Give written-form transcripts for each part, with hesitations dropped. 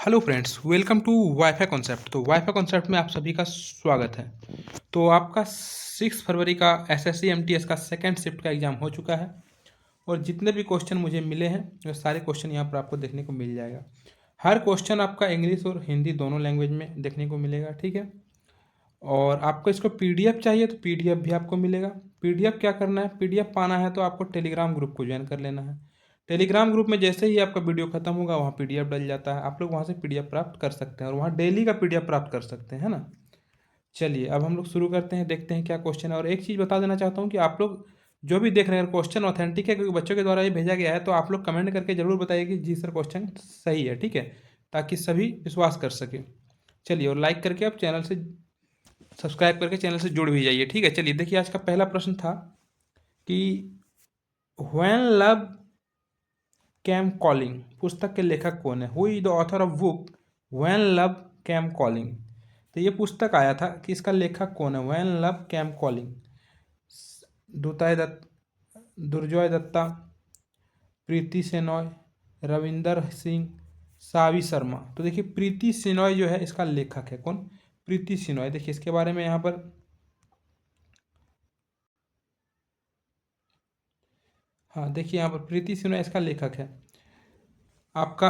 Hello friends, welcome to WiFi concept. तो WiFi concept में आप सभी का स्वागत है। तो आपका 6 फरवरी का एसएससी एमटीएस का सेकंड शिफ्ट का एग्ज़ाम हो चुका है और जितने भी क्वेश्चन मुझे मिले हैं वो सारे क्वेश्चन यहाँ पर आपको देखने को मिल जाएगा। हर क्वेश्चन आपका इंग्लिश और हिंदी दोनों लैंग्वेज में देखने को मिलेगा, ठीक है। और आपको इसको पीडीएफ चाहिए तो पीडीएफ भी आपको मिलेगा। पीडीएफ क्या करना है, पीडीएफ पाना है तो आपको टेलीग्राम ग्रुप को ज्वाइन कर लेना है। टेलीग्राम ग्रुप में जैसे ही आपका वीडियो खत्म होगा वहाँ पीडीएफ डल जाता है, आप लोग वहाँ से पीडीएफ प्राप्त कर सकते हैं और वहाँ डेली का पीडीएफ प्राप्त कर सकते हैं, है ना। चलिए अब हम लोग शुरू करते हैं, देखते हैं क्या क्वेश्चन है। और एक चीज़ बता देना चाहता हूँ कि आप लोग जो भी देख रहे हैं क्वेश्चन ऑथेंटिक है क्योंकि बच्चों के द्वारा ये भेजा गया है, तो आप लोग कमेंट करके ज़रूर बताइए कि जी सर क्वेश्चन सही है, ठीक है, ताकि सभी विश्वास कर सके। चलिए, और लाइक करके आप चैनल से सब्सक्राइब करके चैनल से जुड़ भी जाइए, ठीक है। चलिए देखिए, आज का पहला प्रश्न था कि व्हेन लव कैम कॉलिंग पुस्तक के लेखक कौन है। Who is the author of book when love came calling. तो ये पुस्तक आया था कि इसका लेखक कौन है, व्हेन लव कैम कॉलिंग। दुताय दत्त, दुर्जोय दत्ता, प्रीति सेनॉय, रविंदर सिंह, सावी शर्मा। तो देखिए प्रीति सेनॉय जो है इसका लेखक है। कौन? प्रीति सेनॉय। देखिए इसके बारे में यहाँ पर, हाँ देखिए यहाँ पर प्रीति सेनॉय इसका लेखक है आपका।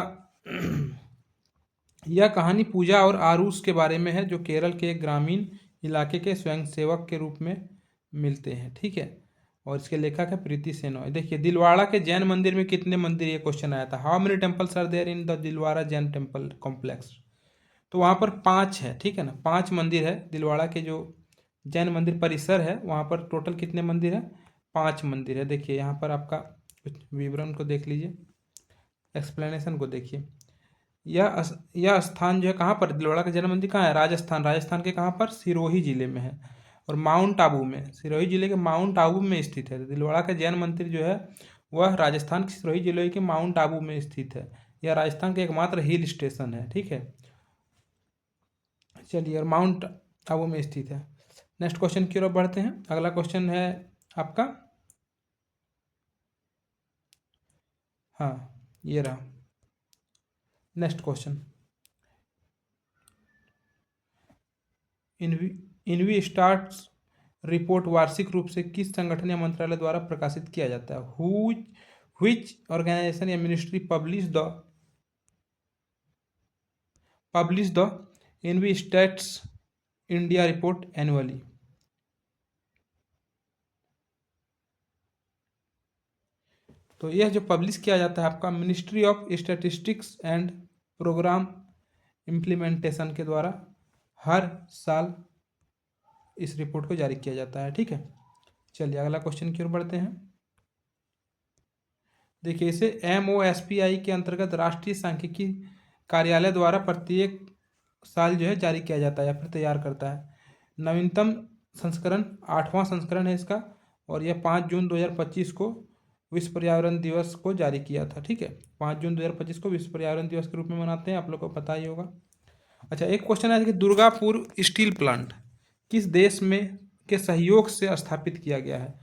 यह कहानी पूजा और आरूस के बारे में है जो केरल के एक ग्रामीण इलाके के स्वयंसेवक के रूप में मिलते हैं, ठीक है। और इसके लेखक है प्रीति सेनॉय। देखिए दिलवाड़ा के जैन मंदिर में कितने मंदिर, ये क्वेश्चन आया था। How many temples are there in the Dilwara Jain temple complex. तो वहाँ पर 5 है, ठीक है ना, 5 मंदिर है। दिलवाड़ा के जो जैन मंदिर परिसर है वहाँ पर टोटल कितने मंदिर है, 5 मंदिर है। देखिए यहाँ पर आपका कुछ विवरण को देख लीजिए, एक्सप्लेनेशन को देखिए। यह स्थान जो है कहाँ पर, दिलवाड़ा का जैन मंदिर कहाँ है, राजस्थान। राजस्थान के कहाँ पर, सिरोही जिले में है। और माउंट आबू में, सिरोही जिले के माउंट आबू में स्थित है। तो दिलवाड़ा का जैन मंदिर जो है वह राजस्थान के सिरोही जिले के माउंट आबू में स्थित है। यह राजस्थान का एकमात्र हिल स्टेशन है, ठीक है। चलिए, और माउंट आबू में स्थित है। नेक्स्ट क्वेश्चन की ओर बढ़ते हैं। अगला क्वेश्चन है आपका, हाँ ये रहा next question. Env starts report वार्षिक रूप से किस संगठन या मंत्रालय द्वारा प्रकाशित किया जाता है। व्हिच ऑर्गेनाइजेशन या ministry publish the EnviStats India report annually. तो यह जो पब्लिश किया जाता है आपका ministry of statistics and programme implementation के द्वारा हर साल इस रिपोर्ट को जारी किया जाता है, ठीक है। चलिए अगला क्वेश्चन की ओर बढ़ते हैं। देखिए इसे MOSPI के अंतर्गत राष्ट्रीय सांख्यिकी कार्यालय द्वारा प्रत्येक साल जो है जारी किया जाता है या फिर तैयार करता है। नवीनतम संस्करण 8वां संस्करण है इसका, और यह 5 जून 2025 को विश्व पर्यावरण दिवस को जारी किया था, ठीक है। 5 जून 2025 को विश्व पर्यावरण दिवस के रूप में मनाते हैं, आप लोग को पता ही होगा। अच्छा, एक क्वेश्चन है कि दुर्गापुर स्टील प्लांट किस देश में के सहयोग से स्थापित किया गया है।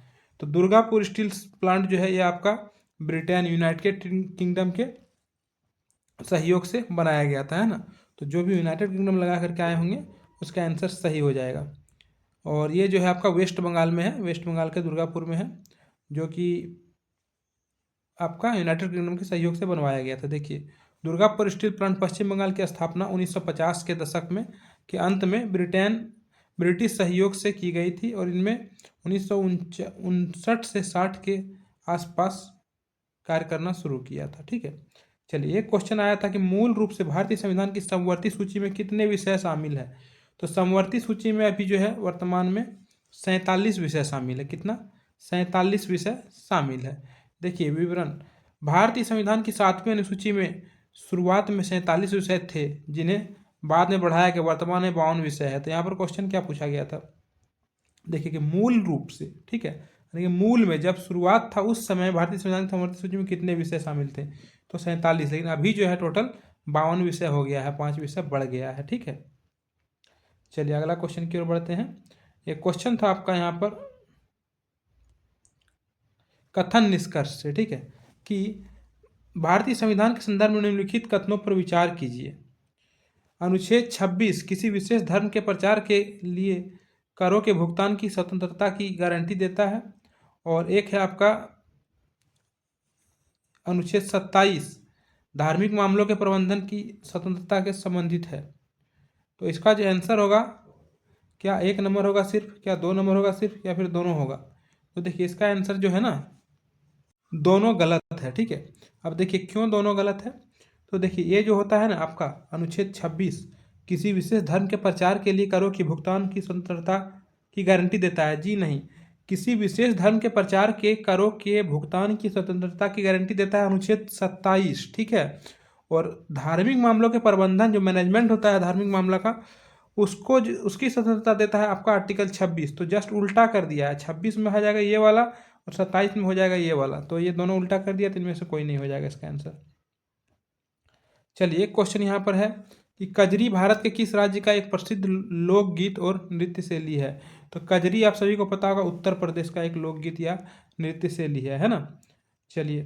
तो दुर्गापुर स्टील प्लांट जो है ये आपका ब्रिटेन, यूनाइटेड किंगडम के सहयोग से बनाया गया था, है ना। तो जो भी यूनाइटेड किंगडम लगा करके आए होंगे उसका आंसर सही हो जाएगा। और ये जो है आपका वेस्ट बंगाल में है, वेस्ट बंगाल के दुर्गापुर में है, जो कि आपका यूनाइटेड किंगडम के सहयोग से बनवाया गया था। देखिए दुर्गापुर स्टील प्लांट पश्चिम बंगाल की स्थापना 1950 के दशक में के अंत में ब्रिटिश सहयोग से की गई थी और इनमें 1959 से 60 के आसपास कार्य करना शुरू किया था, ठीक है। चलिए एक क्वेश्चन आया था कि मूल रूप से भारतीय संविधान की समवर्ती सूची में कितने विषय शामिल है। तो समवर्ती सूची में अभी जो है वर्तमान में 47 विषय शामिल है। कितना? 47 विषय शामिल है। देखिए विवरण, भारतीय संविधान की 7वीं अनुसूची में शुरुआत में 47 विषय थे जिन्हें बाद में बढ़ाया गया, वर्तमान में 52 विषय है। तो यहाँ पर क्वेश्चन क्या पूछा गया था, देखिए कि मूल रूप से, ठीक है, यानी कि मूल में जब शुरुआत था उस समय भारतीय संविधान की समवर्ती सूची में कितने विषय शामिल थे, तो 47। लेकिन अभी जो है टोटल 52 विषय हो गया है, 5 विषय बढ़ गया है, ठीक है। चलिए अगला क्वेश्चन की ओर बढ़ते हैं। एक क्वेश्चन था आपका यहाँ पर कथन निष्कर्ष से, ठीक है, कि भारतीय संविधान के संदर्भ में निम्नलिखित कथनों पर विचार कीजिए। अनुच्छेद 26 किसी विशेष धर्म के प्रचार के लिए करों के भुगतान की स्वतंत्रता की गारंटी देता है। और एक है आपका अनुच्छेद 27 धार्मिक मामलों के प्रबंधन की स्वतंत्रता के संबंधित है। तो इसका जो आंसर होगा, क्या 1 नंबर होगा सिर्फ, क्या 2 नंबर होगा सिर्फ, या फिर दोनों होगा? तो देखिए इसका आंसर जो है ना, दोनों गलत है। ठीक है, अब देखिए क्यों दोनों गलत है। तो देखिए ये जो होता है ना आपका अनुच्छेद 26 किसी विशेष धर्म के प्रचार के लिए करों की भुगतान की स्वतंत्रता की गारंटी देता है। जी नहीं, किसी विशेष धर्म के प्रचार के करों के भुगतान की स्वतंत्रता की गारंटी देता है अनुच्छेद 27। ठीक है, और धार्मिक मामलों के प्रबंधन, जो मैनेजमेंट होता है धार्मिक मामला का, उसको उसकी स्वतंत्रता देता है आपका आर्टिकल 26। तो जस्ट उल्टा कर दिया है, 26 में हो जाएगा ये वाला और 27 में हो जाएगा ये वाला। तो ये दोनों उल्टा कर दिया, तो इनमें से कोई नहीं हो जाएगा इसका आंसर। चलिए एक क्वेश्चन यहाँ पर है कि कजरी भारत के किस राज्य का एक प्रसिद्ध लोकगीत और नृत्य शैली है? तो कजरी आप सभी को पता होगा उत्तर प्रदेश का एक लोकगीत या नृत्य शैली है ना। चलिए,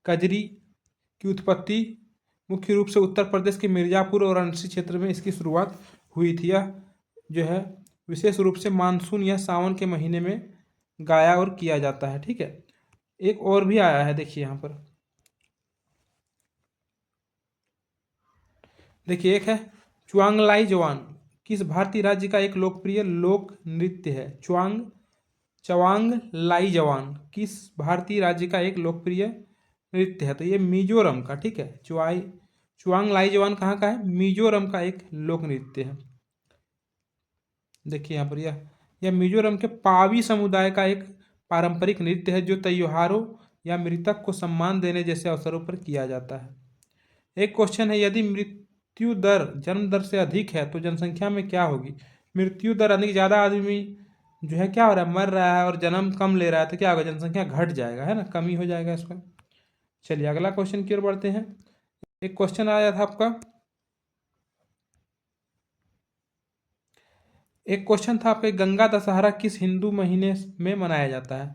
कजरी की उत्पत्ति मुख्य रूप से उत्तर प्रदेश के मिर्ज़ापुर और वाराणसी क्षेत्र में इसकी शुरुआत हुई थी। यह जो है विशेष रूप से मानसून या सावन के महीने में गाया और किया जाता है। ठीक है, एक और भी आया है, देखिए यहाँ पर देखिए, एक है च्वांगलाई जवान किस भारतीय राज्य का एक लोकप्रिय लोक नृत्य है? चवांग लाई जवान किस भारतीय राज्य का एक लोकप्रिय नृत्य है? तो ये मिजोरम का, ठीक है, चुआंग लाई जवान कहाँ का है? मिजोरम का एक लोक नृत्य है। देखिए यहाँ पर यह मिजोरम के पावी समुदाय का एक पारंपरिक नृत्य है जो त्योहारों या मृतक को सम्मान देने जैसे अवसरों पर किया जाता है। एक क्वेश्चन है, यदि मृत्यु दर जन्म दर से अधिक है तो जनसंख्या में क्या होगी? मृत्यु दर अधिक, ज़्यादा आदमी जो है क्या हो रहा है, मर रहा है, और जन्म कम ले रहा है, तो क्या होगा? जनसंख्या घट जाएगा, है ना, कमी हो जाएगा इसका। चलिए अगला क्वेश्चन की ओर बढ़ते हैं। एक क्वेश्चन आया था आपका, एक क्वेश्चन था आपके, गंगा दशहरा किस हिंदू महीने में मनाया जाता है?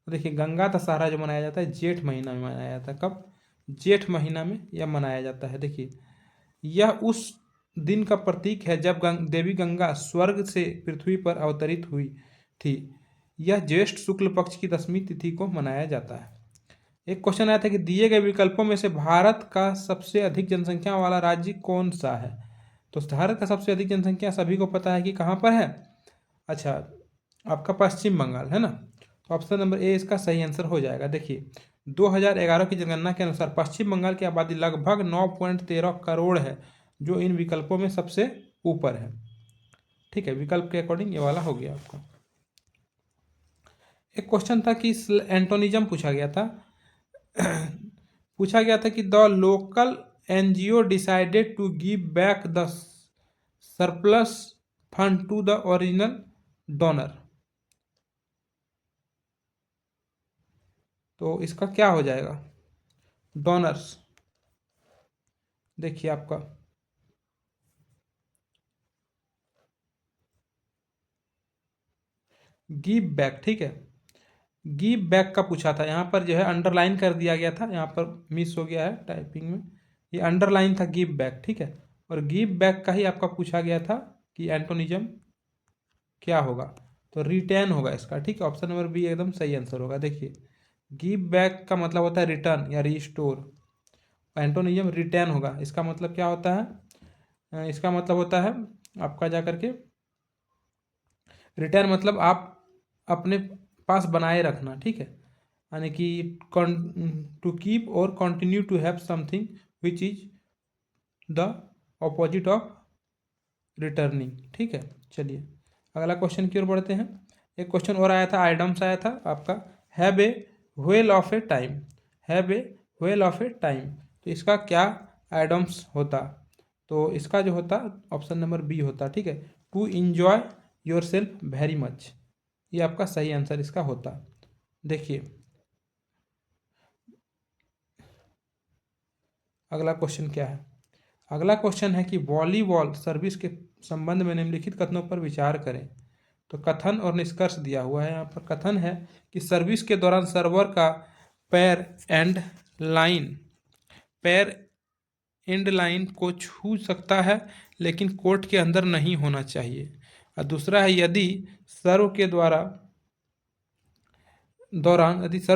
तो देखिए गंगा दशहरा जो मनाया जाता है जेठ महीना में मनाया जाता है। कब? जेठ महीना में यह मनाया जाता है। देखिए यह उस दिन का प्रतीक है जब देवी गंगा स्वर्ग से पृथ्वी पर अवतरित हुई थी। यह ज्येष्ठ शुक्ल पक्ष की 10वीं तिथि को मनाया जाता है। एक क्वेश्चन आया था कि दिए गए विकल्पों में से भारत का सबसे अधिक जनसंख्या वाला राज्य कौन सा है? तो भारत का सबसे अधिक जनसंख्या सभी को पता है कि कहाँ पर है। अच्छा, आपका पश्चिम बंगाल है ना। तो ऑप्शन नंबर ए इसका सही आंसर हो जाएगा। देखिए 2011 की जनगणना के अनुसार पश्चिम बंगाल की आबादी लगभग 9.13 करोड़ है, जो इन विकल्पों में सबसे ऊपर है। ठीक है, विकल्प के अकॉर्डिंग ये वाला हो गया आपका। एक क्वेश्चन था कि एंटोनिज्म पूछा गया था पूछा गया था कि the local NGO decided to give back the surplus fund to the original donor. तो इसका क्या हो जाएगा? डोनर्स, देखिए आपका गिव बैक, ठीक है, गिव बैक का पूछा था। यहाँ पर जो है अंडरलाइन कर दिया गया था, यहाँ पर मिस हो गया है टाइपिंग में, ये अंडरलाइन था गिव बैक। ठीक है, और गिव बैक का ही आपका पूछा गया था कि एंटोनिज्म क्या होगा? तो रिटर्न होगा इसका। ठीक है, ऑप्शन नंबर बी एकदम सही आंसर होगा। देखिए गिव बैक का मतलब होता है रिटर्न या रिस्टोर, एंटोनिज्म रिटर्न होगा। इसका मतलब क्या होता है? इसका मतलब होता है आपका जा करके रिटर्न मतलब आप अपने पास बनाए रखना। ठीक है, यानी कि टू कीप और continue to have something which is the opposite of returning. ठीक है, चलिए अगला क्वेश्चन की ओर बढ़ते हैं। एक क्वेश्चन और आया था, आइटम्स आया था आपका, have a whale of A time, have a whale of A time. तो इसका क्या आइटम्स होता? तो इसका जो होता ऑप्शन नंबर बी होता। ठीक है, to enjoy yourself very much, ये आपका सही आंसर इसका होता। देखिए अगला क्वेश्चन क्या है? अगला क्वेश्चन है कि वॉलीबॉल सर्विस के संबंध में निम्नलिखित कथनों पर विचार करें। तो कथन और निष्कर्ष दिया हुआ है। यहाँ पर कथन है कि सर्विस के दौरान सर्वर का पैर एंड लाइन को छू सकता है लेकिन कोर्ट के अंदर नहीं होना चाहिए। और दूसरा है यदि सर्व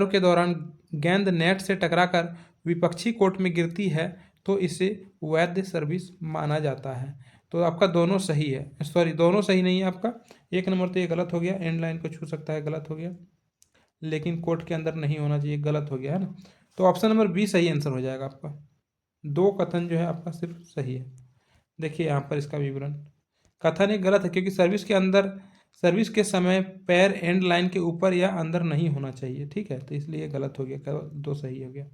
के दौरान गेंद नेट से टकराकर विपक्षी कोर्ट में गिरती है तो इसे वैध सर्विस माना जाता है। तो आपका दोनों सही है, सॉरी दोनों सही नहीं है आपका। एक नंबर तो ये गलत हो गया, एंड लाइन को छू सकता है गलत हो गया, लेकिन कोर्ट के अंदर नहीं होना चाहिए गलत हो गया है ना। तो ऑप्शन नंबर बी सही आंसर हो जाएगा आपका। दो कथन जो है आपका सिर्फ सही है। देखिए यहाँ पर इसका विवरण, कथन एक गलत है क्योंकि सर्विस के समय पैर एंड लाइन के ऊपर या अंदर नहीं होना चाहिए, ठीक है, तो इसलिए गलत हो गया, दो सही हो गया।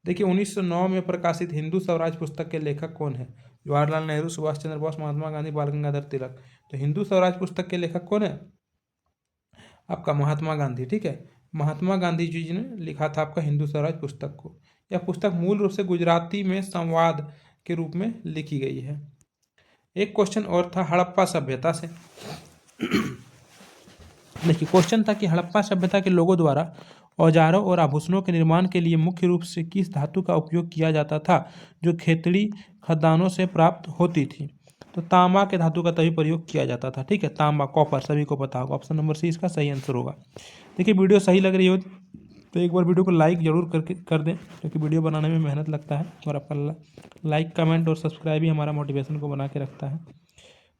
देखिए 1909 में प्रकाशित हिंदू स्वराज पुस्तक के लेखक कौन है? जवाहरलाल नेहरू, सुभाष चंद्र बोस, महात्मा गांधी, बाल गंगाधर तिलक। तो हिंदू स्वराज पुस्तक के लेखक कौन है? आपका महात्मा गांधी, ठीक है। महात्मा गांधी जी ने लिखा था आपका हिंदू स्वराज पुस्तक को। यह पुस्तक मूल रूप से गुजराती में संवाद के रूप में लिखी गई है। एक क्वेश्चन और था हड़प्पा सभ्यता से। देखिए क्वेश्चन था कि हड़प्पा सभ्यता के लोगों द्वारा औजारों और आभूषणों के निर्माण के लिए मुख्य रूप से किस धातु का उपयोग किया जाता था जो खेतड़ी खदानों से प्राप्त होती थी? तो तांबा के धातु का तभी प्रयोग किया जाता था, ठीक है, तांबा, कॉपर, सभी को पता होगा। ऑप्शन नंबर सी इसका सही आंसर होगा। देखिए वीडियो सही लग रही हो तो एक बार वीडियो को लाइक जरूर कर दें क्योंकि वीडियो बनाने में मेहनत लगता है और आपका लाइक, कमेंट और सब्सक्राइब ही हमारा मोटिवेशन को बना के रखता है,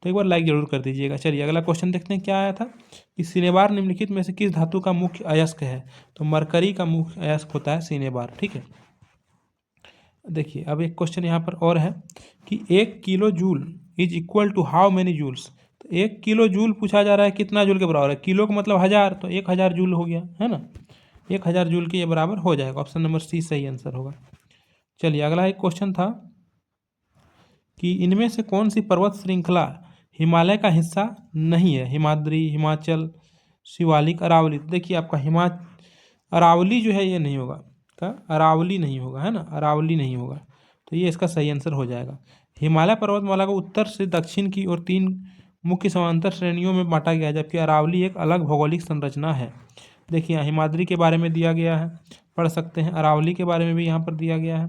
तो एक बार लाइक जरूर कर दीजिएगा। चलिए अगला क्वेश्चन देखते हैं क्या आया था कि सिनेबार निम्नलिखित में से किस धातु का मुख्य अयस्क है? तो मरकरी का मुख्य अयस्क होता है सिनेबार, ठीक है। देखिए अब एक क्वेश्चन यहाँ पर और है कि 1 kilo joule is equal to how many joules? तो 1 किलो जूल पूछा जा रहा है कितना जूल के बराबर है? किलो का मतलब 1000, तो 1000 जूल हो गया है ना, 1000 जूल के ये बराबर हो जाएगा। ऑप्शन नंबर सी सही आंसर होगा। चलिए अगला एक क्वेश्चन था कि इनमें से कौन सी पर्वत श्रृंखला हिमालय का हिस्सा नहीं है? हिमाद्री, हिमाचल, शिवालिक, अरावली। तो देखिए आपका अरावली जो है ये नहीं होगा, का अरावली नहीं होगा, है ना, अरावली नहीं होगा, तो ये इसका सही आंसर हो जाएगा। हिमालय पर्वतमाला को उत्तर से दक्षिण की ओर 3 मुख्य समांतर श्रेणियों में बांटा गया है जबकि अरावली एक अलग भौगोलिक संरचना है। देखिए यहाँ हिमाद्री के बारे में दिया गया है, पढ़ सकते हैं, अरावली के बारे में भी यहाँ पर दिया गया है,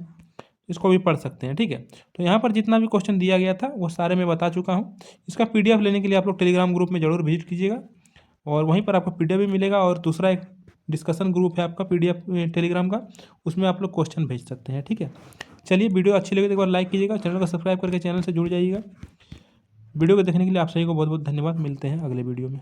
इसको भी पढ़ सकते हैं, ठीक है। तो यहाँ पर जितना भी क्वेश्चन दिया गया था वो सारे मैं बता चुका हूँ। इसका पीडीएफ लेने के लिए आप लोग टेलीग्राम ग्रुप में जरूर विजिट कीजिएगा और वहीं पर आपको पीडीएफ भी मिलेगा और दूसरा एक डिस्कशन ग्रुप है आपका पीडीएफ टेलीग्राम का, उसमें आप लोग क्वेश्चन भेज सकते हैं, ठीक है। चलिए वीडियो अच्छी लगी तो एक बार लाइक कीजिएगा, चैनल को सब्सक्राइब करके चैनल से जुड़ जाइएगा। वीडियो को देखने के लिए आप सभी को बहुत बहुत धन्यवाद। मिलते हैं अगले वीडियो में।